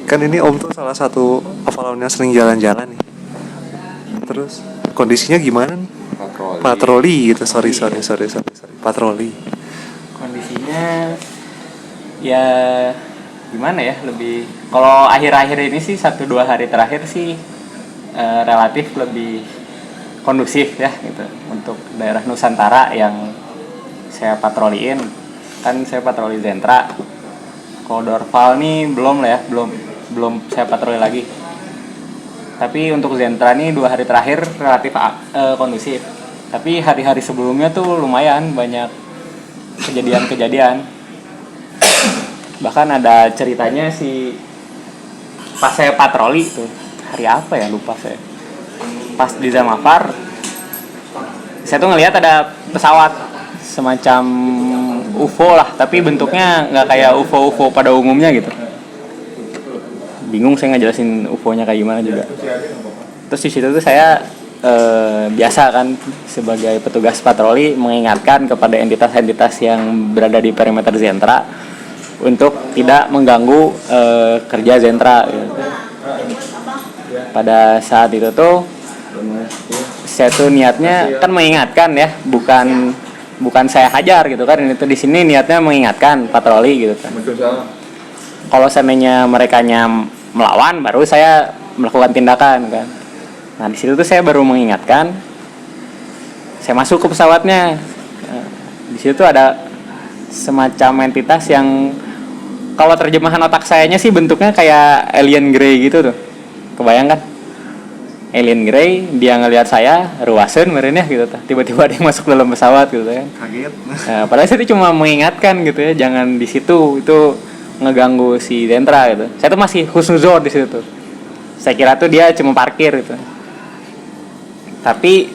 Kan ini Om tuh salah satu Avalon yang sering jalan-jalan nih. Terus kondisinya gimana nih? Patroli gitu. Sorry. Patroli. Kondisinya ya gimana ya, lebih kalau akhir-akhir ini sih 1-2 hari terakhir sih relatif lebih kondusif ya gitu untuk daerah Nusantara yang saya patroliin. Kan saya patroli Zentra. Kalau Dorval nih belum lah ya, belum saya patroli lagi. Tapi untuk Zentra nih 2 hari terakhir relatif kondusif. Tapi hari-hari sebelumnya tuh lumayan banyak kejadian-kejadian. Bahkan ada ceritanya si pas saya patroli tuh, hari apa ya lupa saya. Pas di Zamafar, saya tuh ngelihat ada pesawat semacam UFO lah, tapi bentuknya nggak kayak UFO pada umumnya gitu. Bingung saya ngejelasin UFO-nya kayak gimana juga. Terus di situ tuh saya biasa kan sebagai petugas patroli mengingatkan kepada entitas-entitas yang berada di perimeter Zentra untuk tidak mengganggu kerja Zentra gitu. Pada saat itu tuh saya tuh niatnya kan mengingatkan ya, bukan saya hajar gitu kan. Ini tuh di sini niatnya mengingatkan patroli gitu kan. Kalau seandainya merekanya melawan, baru saya melakukan tindakan kan. Nah di situ tuh saya baru mengingatkan, saya masuk ke pesawatnya. Nah, di situ tuh ada semacam entitas yang kalau terjemahan otak sayanya sih bentuknya kayak alien grey gitu tuh. Kebayang kan? Alien grey, dia ngelihat saya ruasen merenya gitu tuh. Tiba-tiba ada yang masuk dalam pesawat gitu kan. Kaget. Nah, padahal saya tuh cuma mengingatkan gitu ya, jangan di situ, itu ngeganggu si Zentra gitu. Saya tuh masih husnuzon di situ tuh. Saya kira tuh dia cuma parkir gitu. Tapi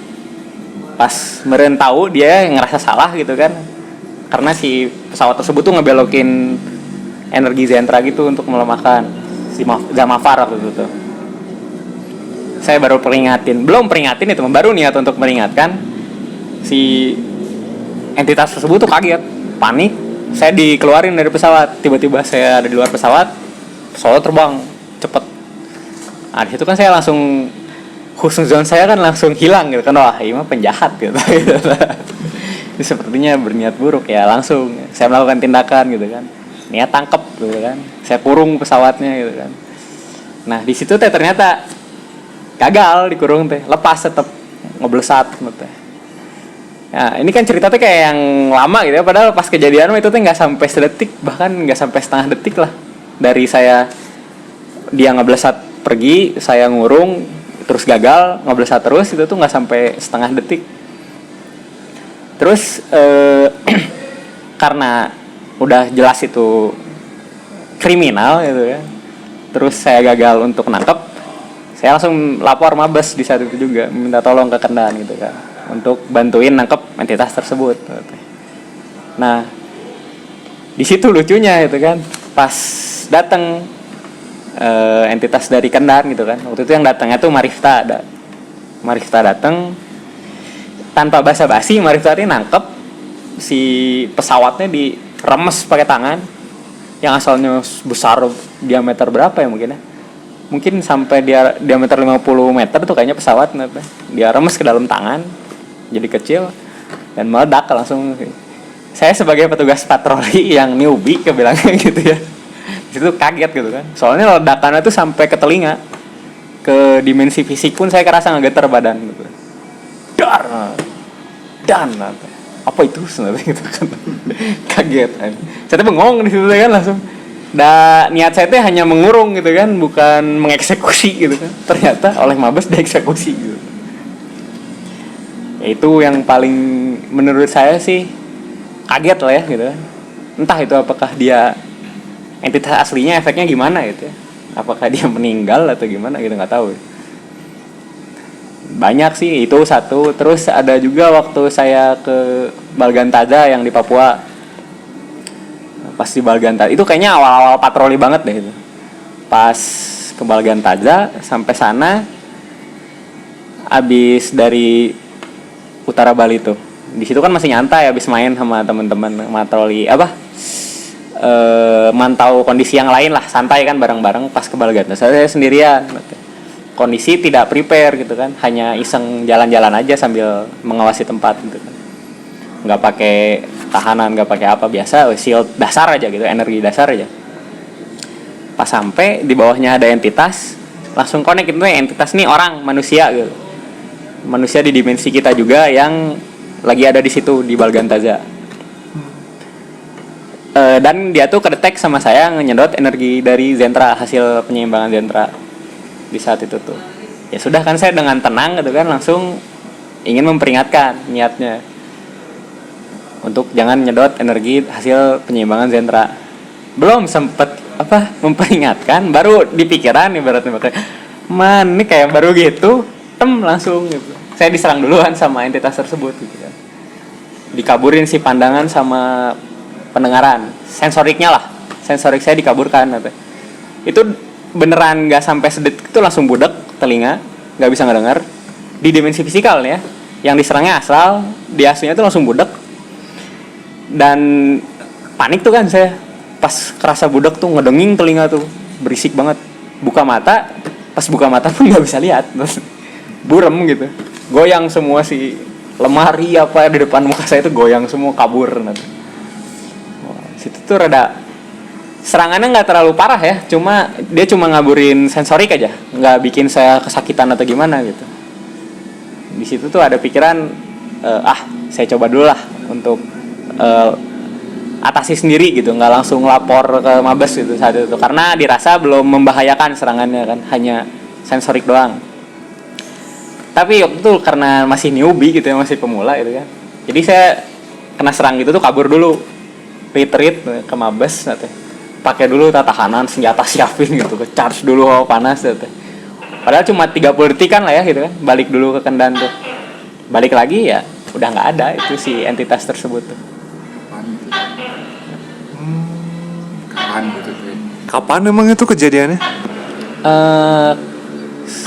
pas meren tahu dia ngerasa salah gitu kan. Karena si pesawat tersebut tuh ngebelokin energi Zentra gitu untuk melemahkan si Zamafar waktu itu tuh. Saya baru belum peringatin itu, baru niat untuk meringatkan. Si entitas tersebut tuh kaget, panik. Saya dikeluarin dari pesawat, tiba-tiba saya ada di luar pesawat terbang cepet. Nah di situ kan saya langsung husnuzon saya kan langsung hilang gitu kan, wah ini mah penjahat gitu. Ini sepertinya berniat buruk ya, langsung saya melakukan tindakan gitu kan, niat tangkep gitu kan, saya kurung pesawatnya gitu kan. Nah di situ ternyata gagal dikurung lepas tetap ngeblesat gitu. Ya, ini kan cerita tuh kayak yang lama gitu ya, padahal pas kejadian itu tuh nggak sampai sedetik, bahkan nggak sampai setengah detik lah dari dia ngeblesat pergi, saya ngurung terus gagal ngeblesat terus, itu tuh nggak sampai setengah detik. Terus karena udah jelas itu kriminal gitu ya, terus saya gagal untuk nangkep. Saya langsung lapor Mabes di saat itu juga, minta tolong ke Kendan gitu kan, untuk bantuin nangkep entitas tersebut. Nah, di situ lucunya gitu kan, pas datang entitas dari Kendan gitu kan, waktu itu yang datangnya tuh Marifta datang tanpa basa-basi. Marifta ini nangkep si pesawatnya diremes pakai tangan yang asalnya besar diameter berapa ya mungkin sampai diameter 50 meter tuh kayaknya pesawat, dia remes ke dalam tangan jadi kecil dan meledak langsung. Saya sebagai petugas patroli yang newbie kebilangnya gitu ya, itu kaget gitu kan, soalnya ledakannya tuh sampai ke telinga, ke dimensi fisik pun saya kerasa ngegetar badan gitu. Dan apa itu sebenarnya gitu kan. Kaget kan, saya tuh bengong di situ kan langsung. Niat saya tuh hanya mengurung gitu kan, bukan mengeksekusi gitu kan. Ternyata oleh Mabes dieksekusi gitu. Ya itu yang paling menurut saya sih kaget lah ya gitu kan. Entah itu apakah dia entitas aslinya efeknya gimana gitu ya. Apakah dia meninggal atau gimana gitu, nggak tahu. Banyak sih, itu satu. Terus ada juga waktu saya ke Balgantaga yang di Papua. Pas di Balgantaga itu kayaknya awal-awal patroli banget deh itu. Pas ke Balgantaga sampai sana, abis dari utara Bali tuh, di situ kan masih nyantai abis main sama teman-teman patroli mantau kondisi yang lain lah, santai kan bareng-bareng pas ke Balganta. Saya sendirian. Kondisi tidak prepare gitu kan, hanya iseng jalan-jalan aja sambil mengawasi tempat gitu kan. Nggak pakai tahanan, nggak pakai apa, biasa shield dasar aja gitu, energi dasar aja. Pas sampai di bawahnya ada entitas, langsung connect itu entitas nih orang manusia gitu. Manusia di dimensi kita juga yang lagi ada di situ di Balgantaza. Dan dia tuh kedetek sama saya nyedot energi dari Zentra, hasil penyeimbangan Zentra di saat itu tuh. Ya sudah kan, saya dengan tenang gitu kan langsung ingin memperingatkan niatnya untuk jangan nyedot energi hasil penyeimbangan Zentra. Belum sempet memperingatkan, baru di pikiran ibaratnya man ini kayak baru gitu langsung gitu. Saya diserang duluan sama entitas tersebut gitu kan. Dikaburin si pandangan sama pendengaran, sensoriknya lah, sensorik saya dikaburkan gitu. Itu beneran nggak sampai sedetik itu langsung budek telinga, nggak bisa ngedengar. Di dimensi fisikal nih ya, yang diserangnya astral, di aslinya itu langsung budek. Dan panik tuh kan saya, pas kerasa budek tuh ngedenging telinga tuh, berisik banget. Buka mata, pas buka mata pun nggak bisa lihat, burem gitu, goyang semua si lemari apa di depan muka saya itu goyang semua, kabur nanti. Situ tuh rada serangannya nggak terlalu parah ya, dia cuma ngaburin sensorik aja, nggak bikin saya kesakitan atau gimana gitu. Di situ tuh ada pikiran saya coba dulu lah untuk atasi sendiri gitu, nggak langsung lapor ke Mabes gitu saat itu, karena dirasa belum membahayakan serangannya kan, hanya sensorik doang. Tapi waktu itu karena masih newbie gitu ya, masih pemula gitu kan, jadi saya kena serang gitu tuh kabur dulu, retreat ke Mabes gitu. Pakai dulu tahanan, senjata siapin gitu, ke charge dulu hawa panas gitu. Padahal cuma 30 detik kan lah ya gitu kan, balik dulu ke Kendan tuh. Balik lagi ya udah nggak ada itu si entitas tersebut tuh. Kapan emang itu kejadiannya?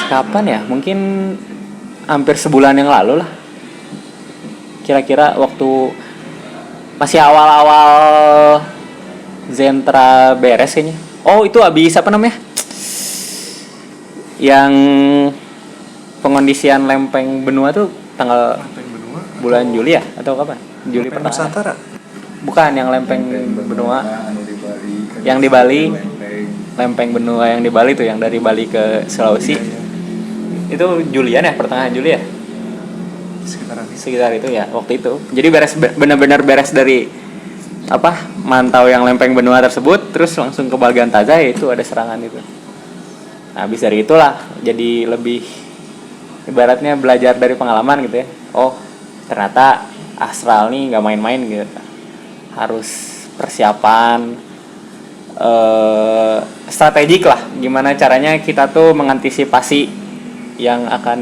Kapan ya? Mungkin hampir sebulan yang lalu lah. Kira-kira waktu masih awal-awal Zentra beres kayaknya. Oh, itu habis apa namanya? Yang pengondisian lempeng benua tuh tanggal bulan Juli ya atau kapan? Juli pertama. Nusantara. Bukan, yang lempeng benua. Yang di Bali. Lempeng benua yang di Bali tuh, yang dari Bali ke Sulawesi. Itu Julian ya, pertengahan Juli ya? Sekitar itu ya, waktu itu. Jadi benar-benar beres dari mantau yang lempeng benua tersebut, terus langsung ke Balgantaza, itu ada serangan itu. Nah, habis dari itulah jadi lebih ibaratnya belajar dari pengalaman gitu ya. Oh, ternyata astral nih nggak main-main gitu. Harus persiapan strategik lah, gimana caranya kita tuh mengantisipasi yang akan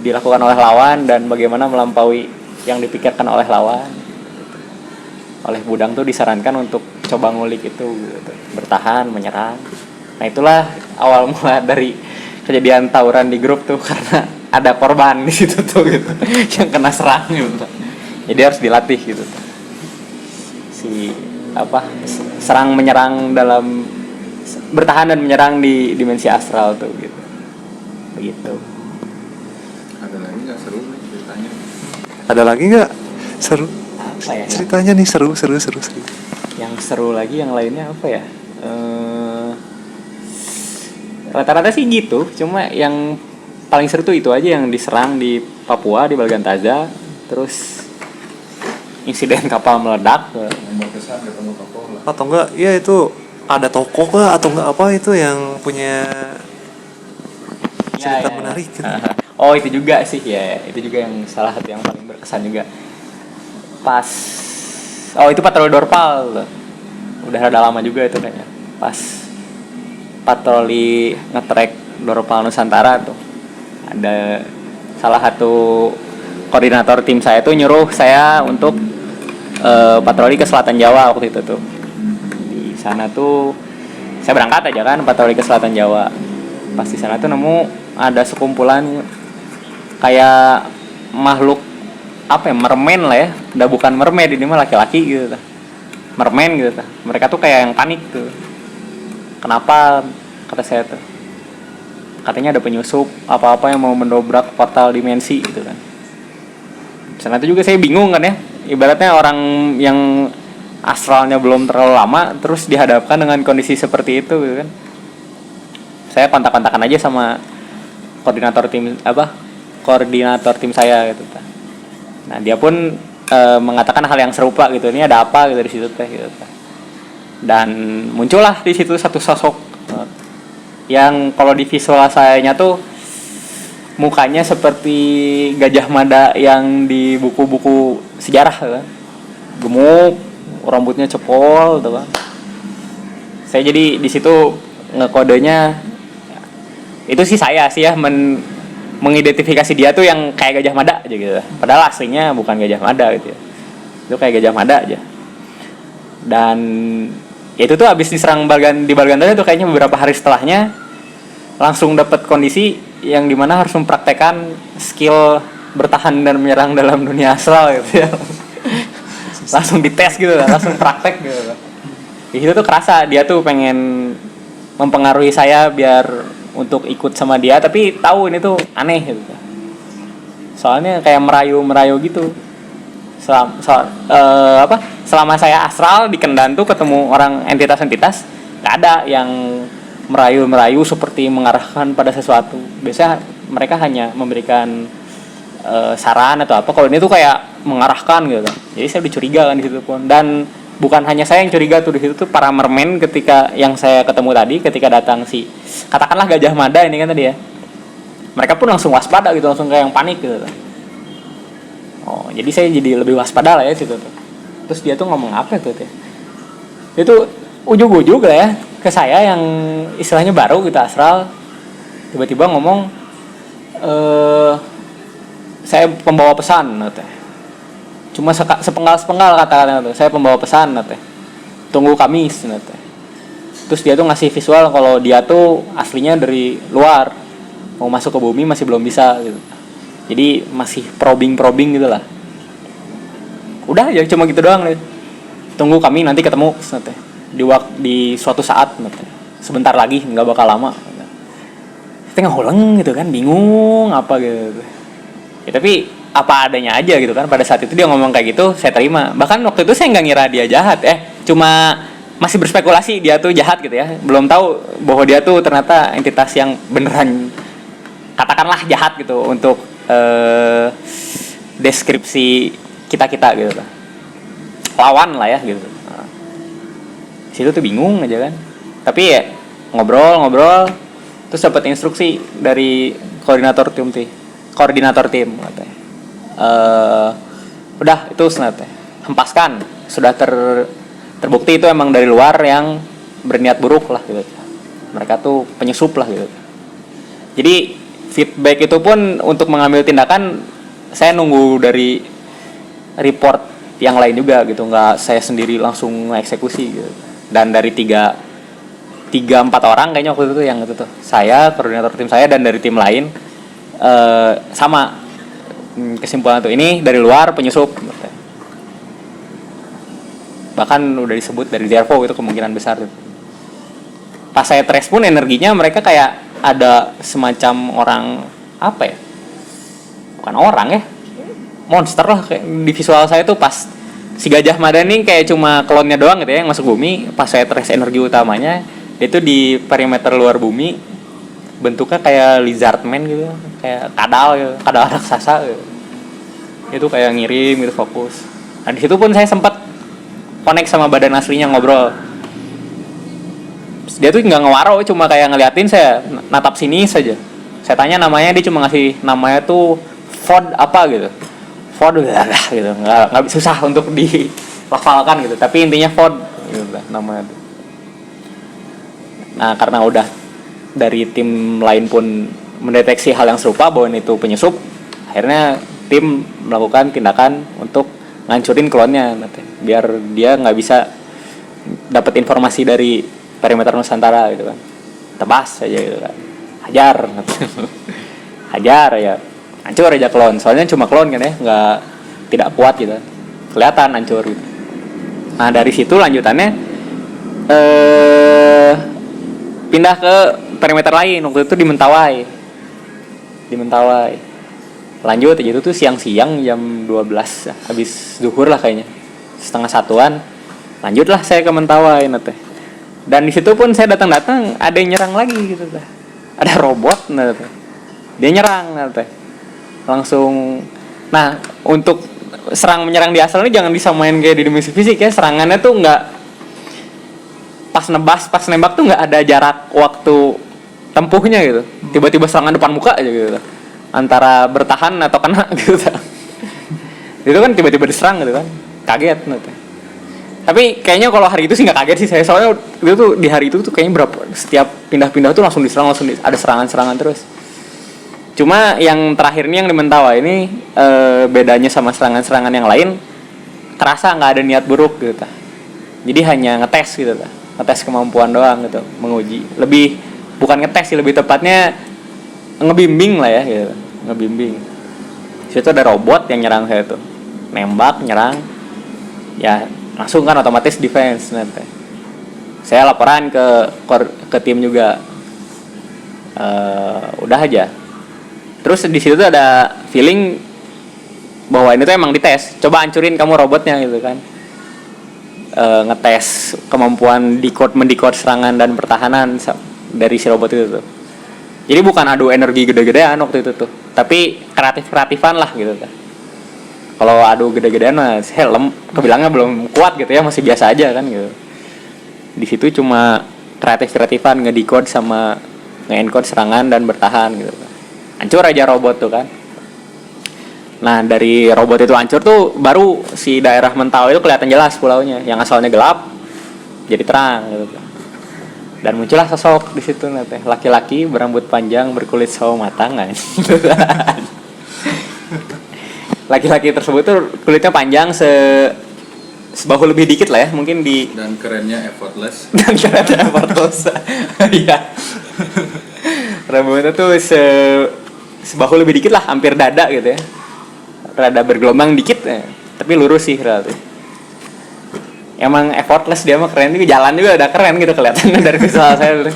dilakukan oleh lawan dan bagaimana melampaui yang dipikirkan oleh lawan. Oleh Budang tuh disarankan untuk coba ngulik itu gitu. Bertahan, menyerang. Nah, itulah awal mula dari kejadian tawuran di grup tuh, karena ada korban di situ tuh gitu yang kena serang gitu. Jadi harus dilatih gitu. Serang menyerang dalam bertahan dan menyerang di dimensi astral tuh gitu. Begitu. Ada lagi nggak seru nih ceritanya? Ada lagi nggak seru? Apa ya? Ceritanya nih seru. Yang seru lagi yang lainnya apa ya? Rata-rata sih gitu. Cuma yang paling seru tuh itu aja, yang diserang di Papua di Balgantaza. Terus insiden kapal meledak. Yang berkesan ketemu Kapolda. Atau enggak? Ya itu ada toko kah atau enggak apa itu yang punya cerita menarik gitu. Oh, itu juga sih ya. Itu juga yang salah satu yang paling berkesan juga. Itu patroli Dorpal. Udah rada lama juga itu kayaknya. Pas patroli nge-track Dorpal Nusantara tuh. Ada salah satu koordinator tim saya tuh nyuruh saya untuk patroli ke Selatan Jawa waktu itu tuh. Di sana tuh saya berangkat aja kan patroli ke Selatan Jawa. Pas di sana tuh nemu ada sekumpulan kayak makhluk mermen lah ya. Udah bukan mermaid, ini mah laki-laki gitu. mermen gitu tah. Mereka tuh kayak yang panik tuh. Kenapa, kata saya tuh, katanya ada penyusup apa-apa yang mau mendobrak portal dimensi gitu kan. Karena itu juga saya bingung kan ya, ibaratnya orang yang astralnya belum terlalu lama terus dihadapkan dengan kondisi seperti itu gitu kan. Saya kontak-kontakan aja sama koordinator tim saya gitu tah. Nah dia pun mengatakan hal yang serupa gitu, ini ada apa gitu di situ teh gitu. Dan muncullah di situ satu sosok yang kalau di visual sayanya tuh mukanya seperti Gajah Mada yang di buku-buku sejarah kan. Gemuk, rambutnya cepol gitu kan. Saya jadi di situ ngekodenya itu sih saya sih ya mengidentifikasi dia tuh yang kayak Gajah Mada aja gitu. Padahal aslinya bukan Gajah Mada gitu ya. Itu kayak Gajah Mada aja. Dan ya itu tuh abis diserang di Balgandara tuh kayaknya beberapa hari setelahnya langsung dapat kondisi yang dimana harus mempraktekkan skill bertahan dan menyerang dalam dunia astral gitu ya. Langsung dites gitu lah, langsung praktek gitu lah. Di situ tuh kerasa dia tuh pengen mempengaruhi saya biar untuk ikut sama dia, tapi tahu ini tuh aneh gitu. Soalnya kayak merayu gitu. Selama saya astral di Kendan tuh ketemu orang entitas-entitas, nggak ada yang merayu seperti mengarahkan pada sesuatu. Biasanya mereka hanya memberikan saran atau apa. Kalau ini tuh kayak mengarahkan gitu. Jadi saya dicuriga kan di situ pun. Dan bukan hanya saya yang curiga tuh, di situ tuh para mermen ketika yang saya ketemu tadi, ketika datang si katakanlah Gajah Mada ini kan tadi ya, mereka pun langsung waspada gitu, langsung kayak yang panik gitu. Oh jadi saya jadi lebih waspada lah ya situ tuh. Terus dia tuh ngomong apa tuh ya? Dia tuh ujug-ujug lah ya ke saya yang istilahnya baru gitu astral, tiba-tiba ngomong saya pembawa pesan gitu. Cuma sepenggal kata-kata tuh, saya pembawa pesan nate. Tunggu kami nate. Terus dia tuh ngasih visual kalau dia tuh aslinya dari luar, mau masuk ke bumi masih belum bisa gitu. Jadi masih probing gitu lah. Udah ya cuma gitu doang nih. Tunggu kami nanti ketemu nate. Di suatu saat nate. Sebentar lagi, nggak bakal lama. Kita ngoleng gitu kan, bingung apa gitu. Ya, tapi apa adanya aja gitu kan. Pada saat itu dia ngomong kayak gitu, saya terima. Bahkan waktu itu saya nggak ngira dia jahat, cuma masih berspekulasi dia tuh jahat gitu ya. Belum tahu bahwa dia tuh ternyata entitas yang beneran katakanlah jahat gitu untuk deskripsi kita gitu lah. Lawan lah ya gitu. Nah, situ tuh bingung aja kan. Tapi ya ngobrol terus dapat instruksi dari koordinator tim katanya. Udah itu senate hempaskan, sudah terbukti itu emang dari luar yang berniat buruk lah gitu. Mereka tuh penyusup lah gitu. Jadi feedback itu pun untuk mengambil tindakan saya nunggu dari report yang lain juga gitu, nggak saya sendiri langsung eksekusi gitu. Dan dari 3-4 orang kayaknya waktu itu yang itu tuh saya, koordinator tim saya dan dari tim lain sama kesimpulan tuh ini dari luar penyusup. Bahkan udah disebut dari Zervo itu kemungkinan besar tuh. Pas saya trace pun energinya mereka kayak ada semacam orang apa ya? Bukan orang ya. Monster lah kayak di visual saya tuh pas si Gajah Mada nih kayak cuma klonnya doang gitu ya yang masuk bumi. Pas saya trace energi utamanya itu di perimeter luar bumi bentuknya kayak lizardman gitu, kayak kadal raksasa gitu. Itu kayak ngirim gitu fokus. Nah di situ pun saya sempat connect sama badan aslinya ngobrol. Dia tuh nggak ngewaro, cuma kayak ngeliatin saya natap sini saja. Saya tanya namanya, dia cuma ngasih namanya tuh Ford apa gitu. Ford lah gitu, nggak susah untuk dilafalkan gitu. Tapi intinya Ford gitu lah namanya tuh. Nah karena udah dari tim lain pun mendeteksi hal yang serupa bahwa itu penyusup, akhirnya tim melakukan tindakan untuk ngancurin klonnya biar dia nggak bisa dapat informasi dari perimeter Nusantara gitu kan. Tebas aja gitu kan, hajar ya, hancur aja klon, soalnya cuma klon kan ya, tidak kuat gitu, kelihatan hancur gitu. Nah dari situ lanjutannya pindah ke perimeter lain, waktu itu di Mentawai. Lanjut aja itu tuh siang-siang jam 12 habis zuhur lah kayaknya, 12:30-an lanjutlah saya ke Mentawai nate. Dan di situ pun saya datang ada yang nyerang lagi gitu teh, ada robot nate, dia nyerang nate langsung. Nah untuk serang menyerang di asal ini jangan disamain kayak di dimensi fisik ya, serangannya tuh nggak pas nembak tuh nggak ada jarak waktu tempuhnya gitu, tiba-tiba serangan depan muka aja gitu, antara bertahan atau kena gitu. Itu kan tiba-tiba diserang gitu kan, kaget nanti. Tapi kayaknya kalau hari itu sih nggak kaget sih saya, soalnya itu tuh di hari itu tuh kayaknya setiap pindah-pindah tuh langsung diserang, ada serangan-serangan terus. Cuma yang terakhir ini yang di Mentawai ini bedanya sama serangan-serangan yang lain, terasa nggak ada niat buruk gitu. Jadi hanya ngetes gitu, ngetes kemampuan doang gitu, menguji. Lebih bukan ngetes sih, lebih tepatnya ngebimbing lah ya gitu, ngebimbing. Situ ada robot yang nyerang saya tuh, nembak, nyerang, ya langsung kan otomatis defense nanti. Saya laporan ke tim juga, udah aja. Terus di situ tuh ada feeling bahwa ini tuh emang dites, coba hancurin kamu robotnya gitu kan. Ngetes kemampuan mendekode serangan dan pertahanan dari si robot itu tuh. Jadi bukan adu energi gede-gedean waktu itu tuh, tapi kreatif-kreatifan lah gitu tuh. Kalau adu gede-gedean mah kebilangnya belum kuat gitu ya, masih biasa aja kan gitu. Di situ cuma kreatif-kreatifan ngedekode sama nge-encode serangan dan bertahan gitu. Hancur aja robot tuh kan. Nah dari robot itu hancur tuh baru si daerah Mentawai itu kelihatan jelas pulaunya, yang asalnya gelap jadi terang gitu. Dan muncullah sosok di situ nanti, laki-laki berambut panjang berkulit sawo matang kan. Laki-laki tersebut tuh kulitnya panjang sebahu lebih dikit lah ya, mungkin di dan kerennya effortless. Iya. Rambutnya tuh sebahu lebih dikit lah, hampir dada gitu ya. Rada bergelombang dikit ya, tapi lurus sih relatif. Emang effortless dia mah, keren juga, jalan juga udah keren gitu kelihatannya dari visual saya dulu.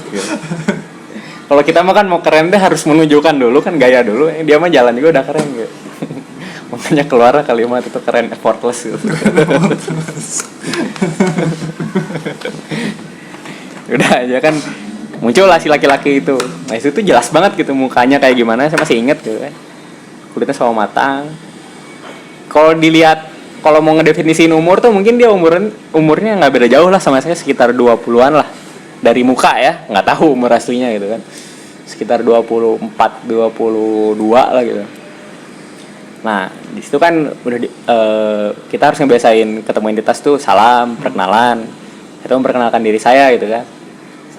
Kalau kita mah kan mau keren deh harus menunjukkan dulu kan, gaya dulu. Dia mah jalan juga udah keren gitu. Makanya keluar kalimat itu keren, effortless gitu. Udah aja kan muncul lah si laki-laki itu. Nah itu tuh jelas banget gitu mukanya kayak gimana, saya masih inget gitu kan. Kulitnya sawo matang. Kalau dilihat, kalau mau ngedefinisiin umur tuh mungkin dia umurnya nggak beda jauh lah sama saya, sekitar 20-an lah dari muka ya, nggak tahu umur aslinya gitu kan, sekitar 24, 22 lah gitu. Nah di situ kan udah kita harus ngebiasain ketemu entitas tuh salam, perkenalan, itu memperkenalkan diri saya gitu kan,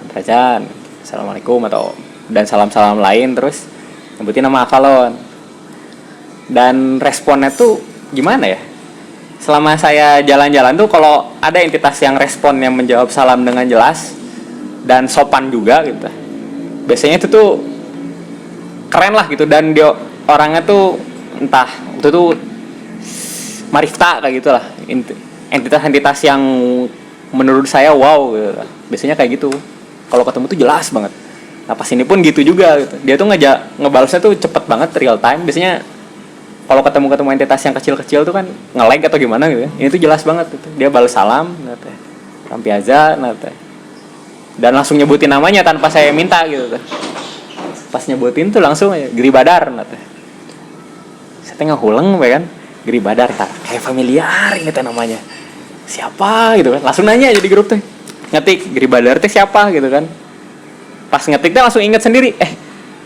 Santrajan, assalamualaikum atau dan salam-salam lain, terus nyebutin nama akalon. Dan responnya tuh gimana ya? Selama saya jalan-jalan tuh kalau ada entitas yang respon yang menjawab salam dengan jelas dan sopan juga gitu, biasanya itu tuh keren lah gitu. Dan dia orangnya tuh entah itu tuh marifta kayak gitulah, entitas-entitas yang menurut saya wow gitu. Biasanya kayak gitu. Kalau ketemu tuh jelas banget. Nah pas ini pun gitu juga gitu. Dia tuh ngebalasnya tuh cepet banget, real time. Biasanya kalau ketemu entitas yang kecil-kecil tuh kan nge-lag atau gimana gitu ya. Ini tuh jelas banget gitu. Dia balas salam, nate. Rampiaza, nate. Dan langsung nyebutin namanya tanpa saya minta gitu. Pas nyebutin tuh langsung aja Giri Badar, nate. Saya tengah huleng kan. Giri Badar, kayak familiar ini teh namanya. Siapa gitu kan. Langsung nanya aja di grup tuh. Ngetik Giri Badar teh siapa gitu kan. Pas ngetik tuh langsung inget sendiri,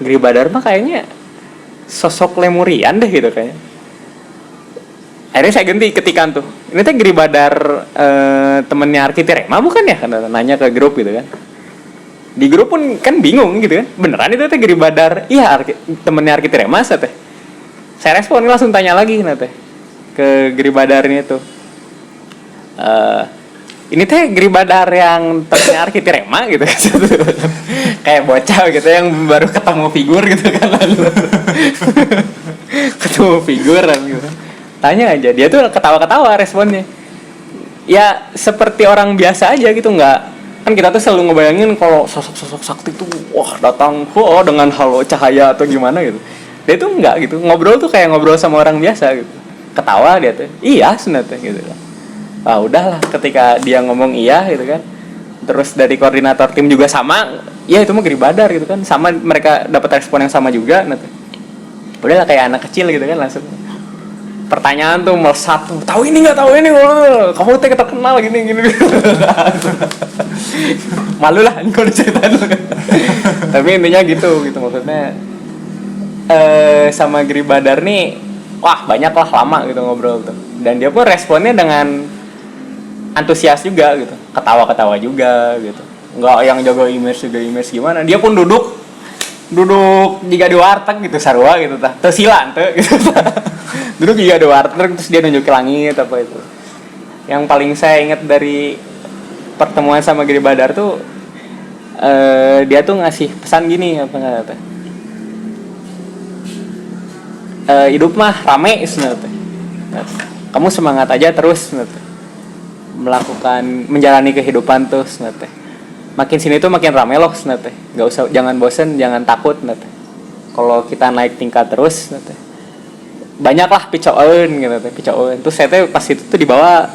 Giri Badar mah kayaknya sosok Lemurian deh gitu kayaknya. Akhirnya saya ganti ketikan tuh. Ini teh Giri Badar temennya Arkitirema bukan ya? Karena nanya ke grup gitu kan. Di grup pun kan bingung gitu kan. Beneran itu teh Giri Badar? Iya, temennya Arkitirema teh. Saya respon langsung tanya lagi teh ke Giri Badarnya tuh. Ini teh Giri Badar yang temennya Arkitirema gitu. Kayak bocah gitu yang baru ketemu figur gitu kan. Ketemu figur kan gitu. Tanya aja, dia tuh ketawa-ketawa responnya. ya seperti orang biasa aja gitu, nggak, kan kita tuh selalu ngebayangin kalau sosok-sosok sakti tuh wah datang dengan halo cahaya atau gimana gitu. Dia tuh nggak gitu, ngobrol tuh kayak ngobrol sama orang biasa gitu, ketawa dia tuh iya sebenarnya gitu. Ah udahlah, ketika dia ngomong iya gitu kan, terus dari koordinator tim juga sama, ya itu mah Giri Badar gitu kan, sama mereka dapat respon yang sama juga, nah tuh udahlah kayak anak kecil gitu kan, langsung pertanyaan tuh melesat tuh, tahu ini nggak, tahu ini, kamu tuh terkenal gini gini. Malu lah kalau diceritain. Tapi intinya gitu maksudnya sama Giri Badar nih wah banyak lah, lama gitu ngobrol tuh, dan dia pun responnya dengan antusias juga gitu, ketawa-ketawa juga gitu, nggak yang jaga image gimana, dia pun duduk jika di warteg gitu sarua gitu tah tersilan tuh gitu. Duduk jika di warteg terus dia nunjuk ke langit apa itu. Yang paling saya ingat dari pertemuan sama Giri Badar tuh dia tuh ngasih pesan gini, apa kata, hidup mah rame sebenarnya, kamu semangat aja terus sebenarnya, menjalani kehidupan tuh sebenarnya, makin sini tuh makin rame loh sebenarnya, nggak usah, jangan bosen, jangan takut sebenarnya, kalau kita naik tingkat terus sebenarnya, banyaklah picoen gitu teh, picoen. Terus saya tuh pas itu tuh dibawa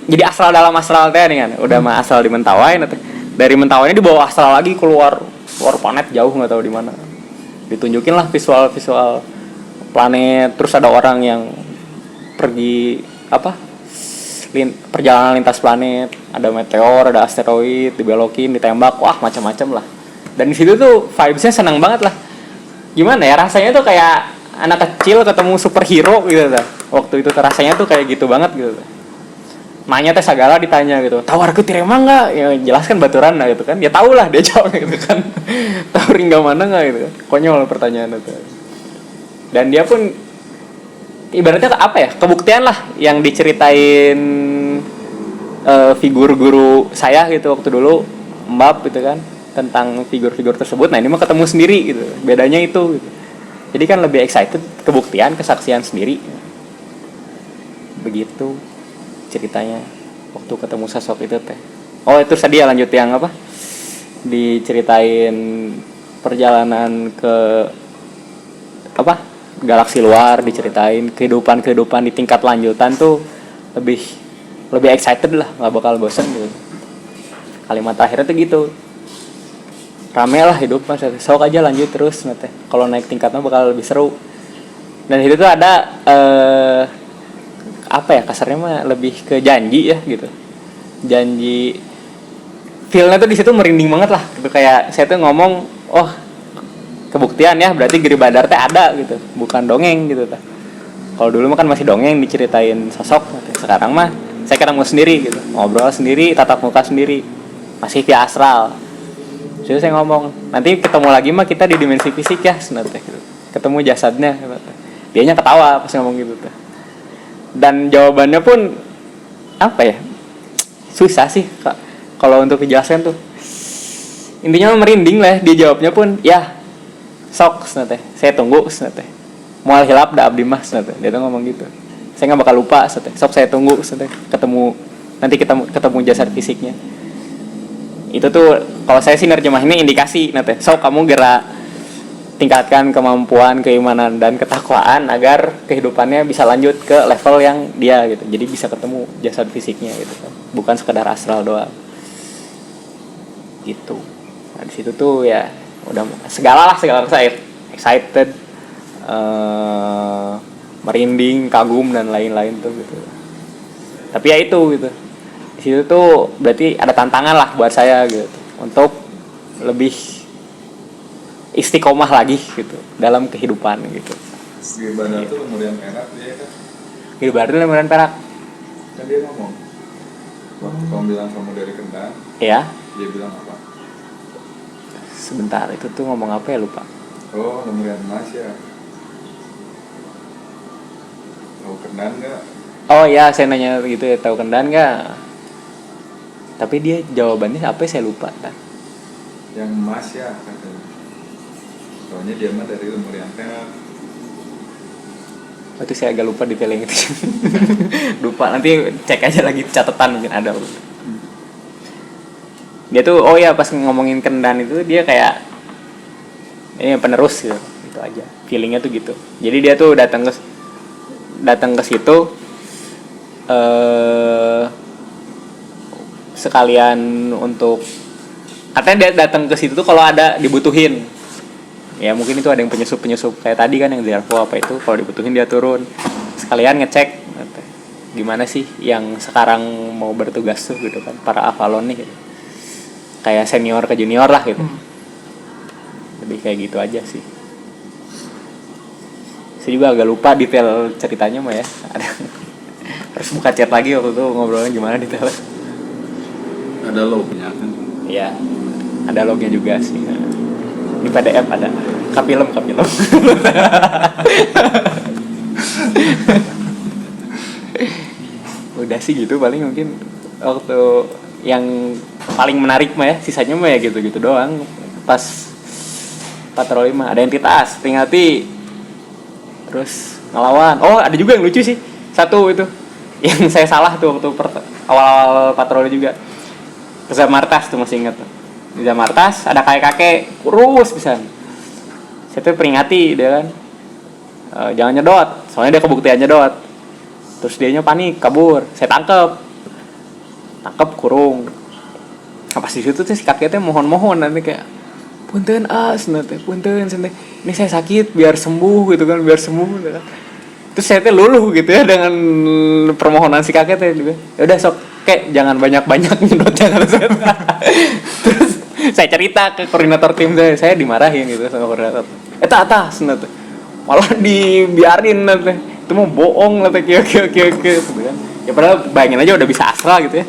jadi astral dalam astral teh nih kan, udah mah astral di Mentawai teh, dari Mentawai ini dibawa astral lagi keluar planet jauh nggak tahu di mana, ditunjukin lah visual planet, terus ada orang yang pergi perjalanan lintas planet, ada meteor, ada asteroid, dibelokin, ditembak, wah macam-macam lah. Dan di situ tuh vibesnya senang banget lah. Gimana ya, rasanya tuh kayak anak kecil ketemu superhero gitu lah. Waktu itu rasanya tuh kayak gitu banget gitu. Nanya teh segala ditanya gitu, tawarku terima nggak? Ya jelaskan baturan lah gitu kan. Ya tahu lah dia jawab gitu kan. Tawarin nggak mana nggak gitu kan. Konyol pertanyaan itu. Dan dia pun ibaratnya apa ya, kebuktian lah yang diceritain figur guru saya gitu waktu dulu, Mbak gitu kan, tentang figur-figur tersebut. Nah ini mah ketemu sendiri gitu, bedanya itu gitu. Jadi kan lebih excited, kebuktian, kesaksian sendiri. Begitu ceritanya waktu ketemu sosok itu teh. Oh itu tadi ya, lanjut yang apa, diceritain perjalanan ke galaksi luar, diceritain kehidupan di tingkat lanjutan tuh lebih excited lah, nggak bakal bosan gitu. Kalimat terakhirnya tuh gitu, rame lah hidup mas, sok aja lanjut terus nanti, kalau naik tingkatnya bakal lebih seru. Dan itu tuh ada kasarnya mah lebih ke janji ya gitu, janji, feelnya tuh di situ merinding banget lah gitu, kayak saya tuh ngomong, oh kebuktian ya, berarti Giri Badar teh ada gitu, bukan dongeng gitu teh. Kalau dulu mah kan masih dongeng diceritain sosok, sekarang mah saya ketemu sendiri gitu, ngobrol sendiri, tatap muka sendiri, masih via astral. Jadi saya ngomong, nanti ketemu lagi mah kita di dimensi fisik ya sebenarnya gitu. Ketemu jasadnya gitu. Dianya ketawa pas ngomong gitu teh. Dan jawabannya pun apa ya, susah sih kalau untuk dijelaskan tuh. Intinya merinding lah, dia jawabnya pun ya sok senate, saya tunggu senate, mual hilap da abdi mah senate, dia tuh ngomong gitu, saya nggak bakal lupa senate, sok saya tunggu senate, nanti ketemu jasad fisiknya. Itu tuh kalau saya sih nerjemahinnya indikasi nate, sok kamu gerak tingkatkan kemampuan, keimanan dan ketakwaan agar kehidupannya bisa lanjut ke level yang dia gitu, jadi bisa ketemu jasad fisiknya gitu kan, bukan sekedar astral doang gitu. Nah di situ tuh ya udah segala saya excited, merinding, kagum dan lain-lain tuh gitu. Tapi ya itu gitu, di situ tuh berarti ada tantangan lah buat saya gitu untuk lebih istiqomah lagi gitu dalam kehidupan gitu. Giri Badar tuh kemudian perak dia kan. Giri Badar tuh kemudian perak. Kan dia ngomong, kamu bilang kamu dari Kendal. Iya. Dia bilang apa? Sebentar, itu tuh ngomong apa ya, lupa. Oh, kemudian Mas ya. Tahu Kendal nggak? Oh ya, saya nanya gitu ya, tahu Kendan nggak? Tapi dia jawabannya apa ya, saya lupa kan. Yang Mas ya katanya. Soalnya dia mah dari kemudian perak. Itu saya agak lupa detailnya gitu. Lupa, nanti cek aja lagi catatan mungkin ada. Dia tuh pas ngomongin Kendan itu dia kayak ini penerus gitu. Itu aja. Feelingnya tuh gitu. Jadi dia tuh datang ke situ sekalian untuk katanya dia datang ke situ tuh kalau ada dibutuhin. Ya mungkin itu ada yang penyusup kayak tadi kan yang di Arvo apa itu, kalau dibutuhin dia turun sekalian ngecek gimana sih yang sekarang mau bertugas tuh gitu kan, para Avalon nih gitu. Kayak senior ke junior lah gitu. Lebih kayak gitu aja sih. Saya juga agak lupa detail ceritanya mah ya. Harus buka chat lagi waktu itu ngobrolnya gimana detailnya. Ada lognya kan? Iya, ada lognya juga sih. Di PDF ada. Kapilem. Udah sih gitu paling mungkin waktu yang paling menarik mah ya, sisanya mah ya gitu-gitu doang. Pas patroli mah ada entitas, peringati, terus ngelawan. Oh ada juga yang lucu sih, satu itu yang saya salah tuh waktu awal patroli juga. Ke Zamartas tuh masih ingat tuh. Di Zamartas ada kakek kurus pisan. Saya tuh peringati dia kan, jangan nyedot, soalnya dia kebuktian nyedot. Terus dianya panik kabur, saya tangkep kurung. Nah, pas di situ tuh si kakek tuh mohon nanti kayak punten punten ini saya sakit biar sembuh gitu kan, gitu kan. Terus saya tuh luluh gitu ya dengan permohonan si kakek tuh juga. Ya udah sok kek jangan banyak nyedot jangan. Terus saya cerita ke koordinator tim saya dimarahin gitu sama koordinator. Atas nanti malah dibiarin nanti. Itu mau bohong nanti kayak gitu kan. Ya padahal bayangin aja udah bisa asal gitu ya.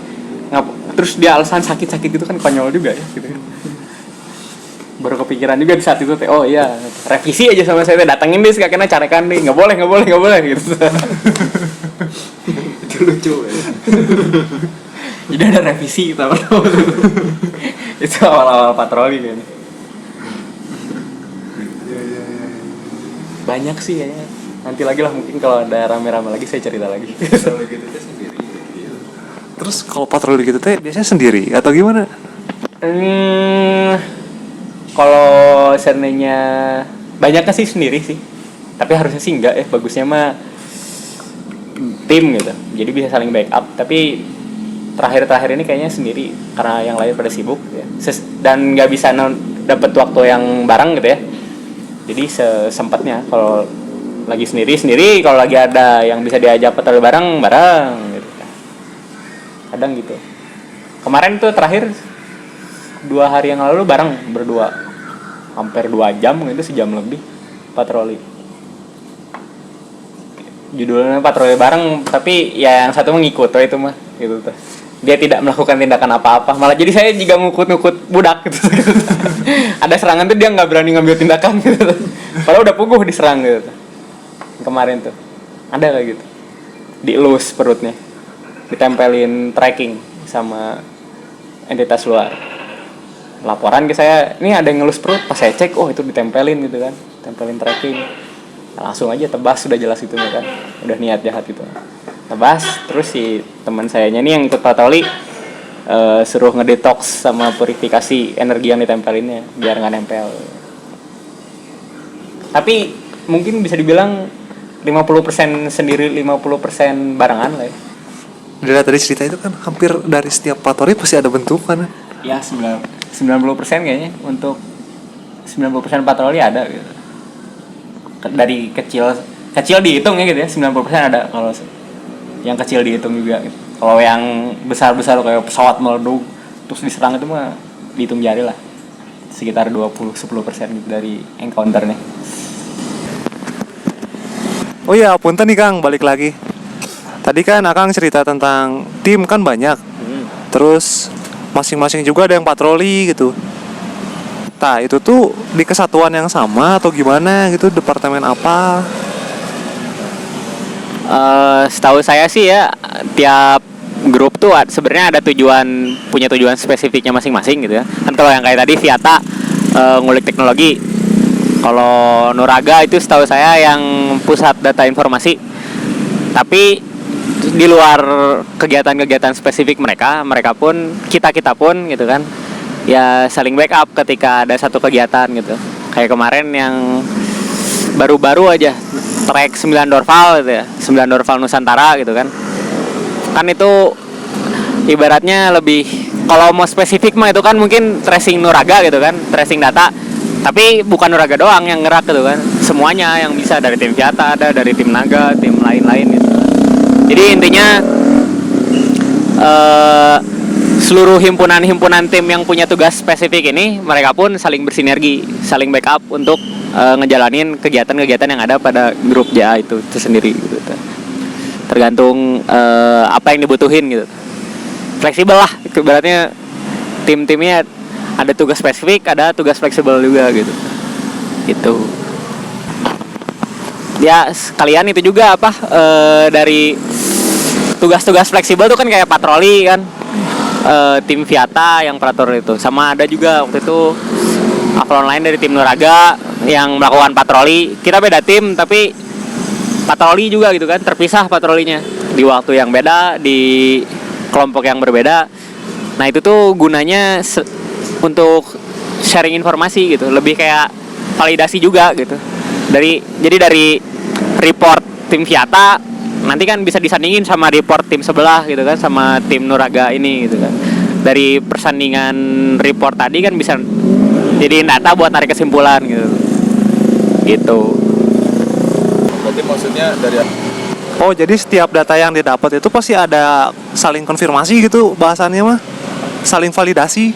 Terus dia alasan sakit gitu kan konyol juga ya gitu. Baru kepikiran juga di saat itu oh iya, revisi aja sama saya datangin deh kakeknya carekan deh. Enggak boleh gitu. Itu lucu ya. Jadi ada revisi kita itu awal-awal patroli kayaknya. Banyak sih kayaknya. Nanti lagi lah mungkin kalau ada rame-rame lagi saya cerita lagi. Kalau gitu teh sendiri. Terus kalau patroli gitu teh biasanya sendiri atau gimana? Kalau seandainya banyaknya sih sendiri sih. Tapi harusnya sih enggak ya, bagusnya mah tim gitu. Jadi bisa saling backup, tapi terakhir ini kayaknya sendiri karena yang lain pada sibuk ya. Dan nggak bisa dapat waktu yang bareng gitu ya. Jadi sesempatnya kalau lagi sendiri, kalau lagi ada yang bisa diajak patroli bareng gitu. Kadang gitu. Kemarin tuh terakhir 2 hari yang lalu bareng berdua. Hampir 2 jam gitu, sejam lebih patroli. Judulnya patroli bareng, tapi ya yang satu mengikut itu mah gitu tuh. Dia tidak melakukan tindakan apa-apa, malah jadi saya juga ngukut budak gitu. Ada serangan tuh dia nggak berani ngambil tindakan gitu. Padahal udah puguh diserang gitu. Kemarin tuh ada kayak gitu, dielus perutnya, ditempelin tracking sama entitas luar. Laporan ke saya, ini ada yang ngelus perut, pas saya cek, itu ditempelin gitu kan, tempelin tracking. Langsung aja tebas, sudah jelas itu kan, udah niat jahat itu. Tebas, terus si teman sayanya ini yang ikut patroli suruh ngedetox sama purifikasi energi yang ditempelinnya biar nggak nempel. Tapi mungkin bisa dibilang 50% sendiri, 50% barengan lah ya. Dari tadi cerita itu kan hampir dari setiap patroli pasti ada bentukan kan? Ya 90% kayaknya untuk 90% patroli ada gitu. Dari kecil dihitung ya gitu ya, 90% ada kalau yang kecil dihitung juga gitu. Kalau yang besar kayak pesawat meleduk terus diserang itu mah dihitung jari lah. Sekitar 10% gitu dari encounter-nya. Oh iya, punten nih Kang, balik lagi. Tadi kan Akang cerita tentang tim kan banyak. Terus masing-masing juga ada yang patroli gitu. Nah, itu tuh di kesatuan yang sama atau gimana gitu, departemen apa? Setahu saya sih ya, tiap grup tuh sebenarnya ada punya tujuan spesifiknya masing-masing gitu ya. Kan kalau yang kayak tadi Viata ngulik teknologi, Kalau Nuraga itu setahu saya yang pusat data informasi. Tapi di luar kegiatan-kegiatan spesifik mereka pun kita pun gitu kan ya saling backup ketika ada satu kegiatan gitu. Kayak kemarin yang baru-baru aja trek 9 Dorval gitu ya, 9 Dorval Nusantara gitu kan. Kan itu ibaratnya lebih, kalau mau spesifik mah itu kan mungkin tracing Nuraga gitu kan, tracing data. Tapi bukan Nuraga doang yang gerak gitu kan, semuanya yang bisa, dari tim Viata ada, dari tim Naga, tim lain-lain gitu. Jadi intinya seluruh himpunan-himpunan tim yang punya tugas spesifik ini mereka pun saling bersinergi, saling backup untuk ngejalanin kegiatan-kegiatan yang ada pada grup JA itu sendiri gitu. Tergantung apa yang dibutuhin gitu. Fleksibel lah, ibaratnya tim-timnya ada tugas spesifik, ada tugas fleksibel juga gitu. Gitu. Ya sekalian itu juga apa dari tugas-tugas fleksibel tuh kan kayak patroli kan, tim Viata yang patroli itu, sama ada juga waktu itu upload online dari tim Nuraga yang melakukan patroli. Kita beda tim tapi patroli juga gitu kan, terpisah patrolinya di waktu yang beda, di kelompok yang berbeda. Nah itu tuh gunanya untuk sharing informasi gitu, lebih kayak validasi juga gitu. Jadi dari report tim Viata nanti kan bisa disandingin sama report tim sebelah gitu kan, sama tim Nuraga ini gitu kan. Dari persandingan report tadi kan bisa jadiin data buat tarik kesimpulan gitu. Gitu. Berarti maksudnya dari Oh, jadi setiap data yang didapat itu pasti ada saling konfirmasi gitu bahasannya mah. Saling validasi.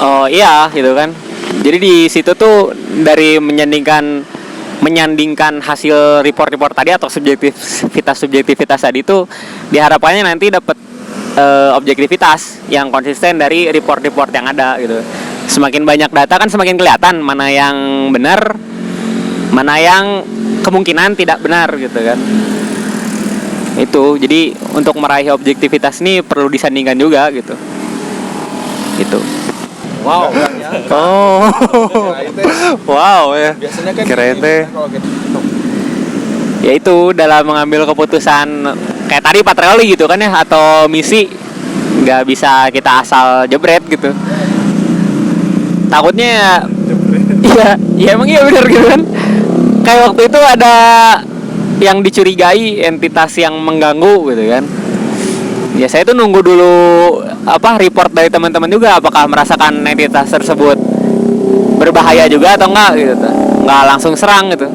Oh iya gitu kan. Jadi di situ tuh dari menyandingkan hasil report-report tadi atau subjektivitas tadi itu diharapkannya nanti dapat objektivitas yang konsisten dari report-report yang ada gitu. Semakin banyak data kan semakin kelihatan mana yang benar, mana yang kemungkinan tidak benar gitu kan. Itu jadi untuk meraih objektivitas ini perlu disandingkan juga gitu. Gitu. Wow. Oh. Wow ya. biasanya kan Keren gini, teh. kalau kita Ya itu dalam mengambil keputusan kayak tadi patroli gitu kan ya, atau misi, nggak bisa kita asal jebret gitu. Takutnya ya emang iya benar gitu kan. Kayak waktu itu ada yang dicurigai entitas yang mengganggu gitu kan. Ya saya tuh nunggu dulu apa report dari teman-teman juga, apakah merasakan entitas tersebut berbahaya juga atau enggak gitu. Enggak langsung serang gitu.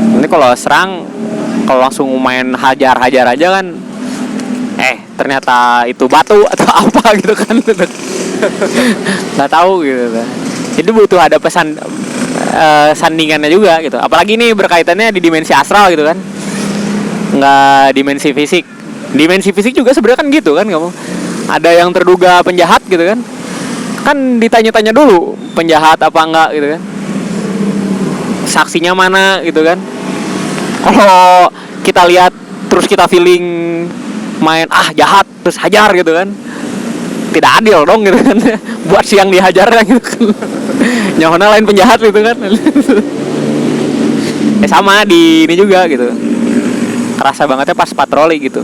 Nanti kalau serang, kalau langsung main hajar-hajar aja kan, ternyata itu batu atau apa gitu kan. Nggak tahu gitu. Jadi butuh ada pesan sandingannya juga gitu. Apalagi ini berkaitannya di dimensi astral gitu kan, nggak dimensi fisik. Dimensi fisik juga sebenarnya kan gitu kan, kamu ada yang terduga penjahat gitu kan ditanya-tanya dulu penjahat apa enggak gitu kan, saksinya mana gitu kan. Kalau kita lihat terus kita feeling main jahat terus hajar gitu kan, tidak adil dong gitu kan. Buat siang dihajar gitu kan. Nyahona lain penjahat gitu kan. Sama di ini juga gitu, kerasa bangetnya pas patroli gitu.